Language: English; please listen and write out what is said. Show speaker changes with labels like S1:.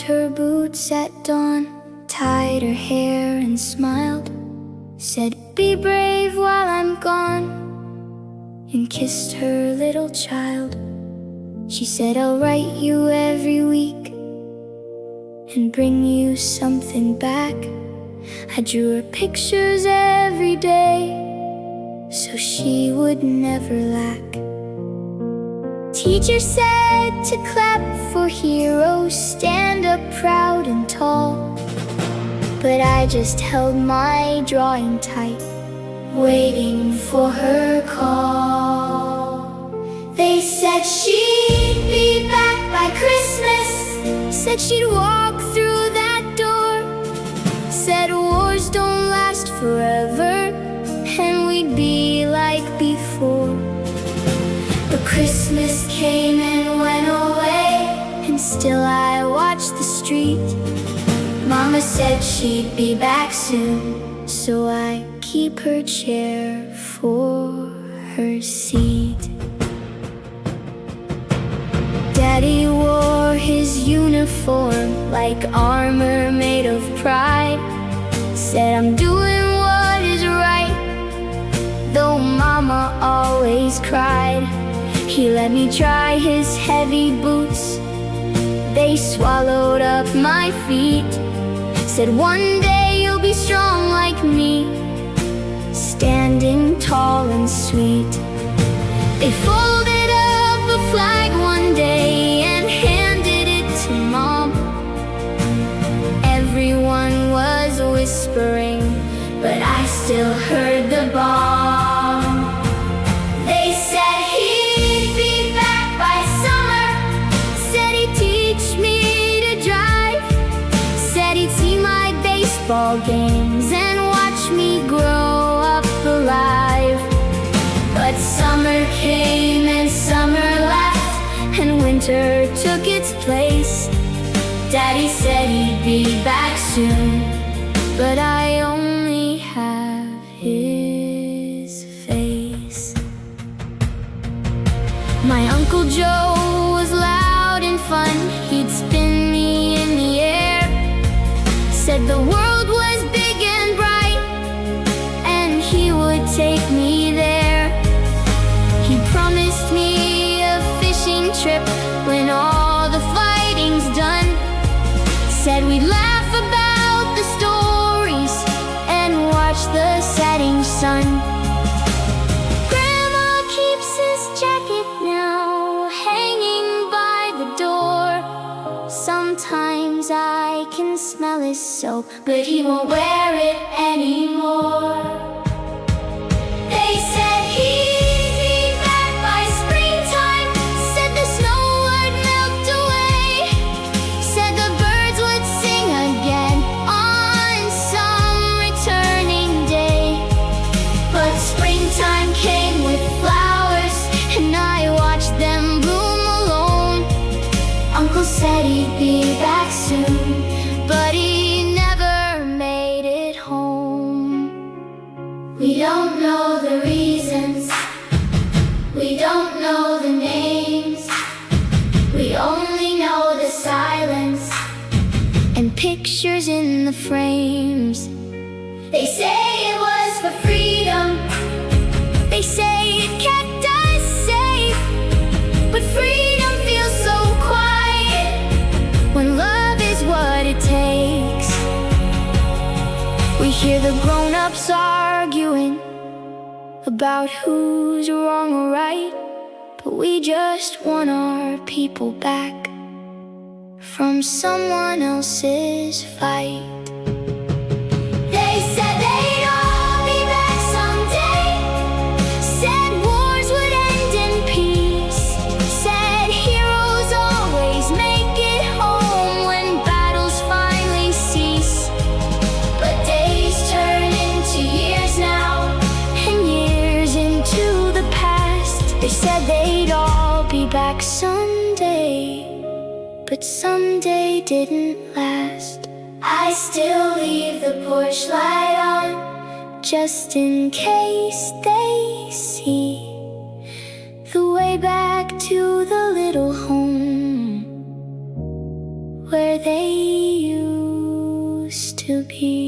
S1: her boots at dawn, tied her hair and smiled, said, "Be brave while I'm gone," and kissed her little child. She said, "I'll write you every week and bring you something back." I drew her pictures every day so she would never lack. Teacher said to clap for heroes, stand up proud and tall, but I just held my drawing tight, waiting for her call. They said she'd be back by Christmas, said she'd walk through that door, said wars don't last forever and we'd be like before. But Christmas came and went away, and still I watched the street. Mama said she'd be back soon, so I keep her chair for her seat. Daddy wore his uniform like armor made of pride, said, "I'm doing what is right," though Mama always cried. He let me try his heavy boots, they swallowed up my feet. Said, "One day you'll be strong like me, standing tall and sweet." They folded up a flag one day and handed it to Mom. Everyone was whispering, but I still heard the bomb. They said he'd be back by summer, said he'd teach me to drive, said he'd see my baseball games and watch me grow up alive. But summer came and summer left, and winter took its place. Daddy said he'd be back soon, but I only have his face. My Uncle Joe was loud and fun, he'd spin me in the air, said the world was big and bright, and he would take me there. He promised me a fishing trip when all the fighting's done, said we'd laugh about the stories and watch the setting sun. Grandma keeps his jacket now, hanging by the door. Sometimes I can smell his soap, but he won't wear it anymore. They said he'd be back by springtime, said the snow would melt away, said the birds would sing again on some returning day. But springtime came with flowers, and I watched them bloom alone. Uncle said he'd be back soon, but he never made it home. We don't know the reasons, we don't know the names, we only know the silence and pictures in the frames. They say it was for freedom, they say it kept us safe, but freedom feels so quiet when love is what it takes. We hear the grown-ups arguing about who's wrong or right, but we just want our people back from someone else's fight. They said they'd all be back someday, said wars would end in peace, said heroes always make it home when battles finally cease. But days turn into years now, and years into the past. They said they'd all be back someday, but someday didn't last. I still leave the porch light on, just in case they see the way back to the little home where they to be.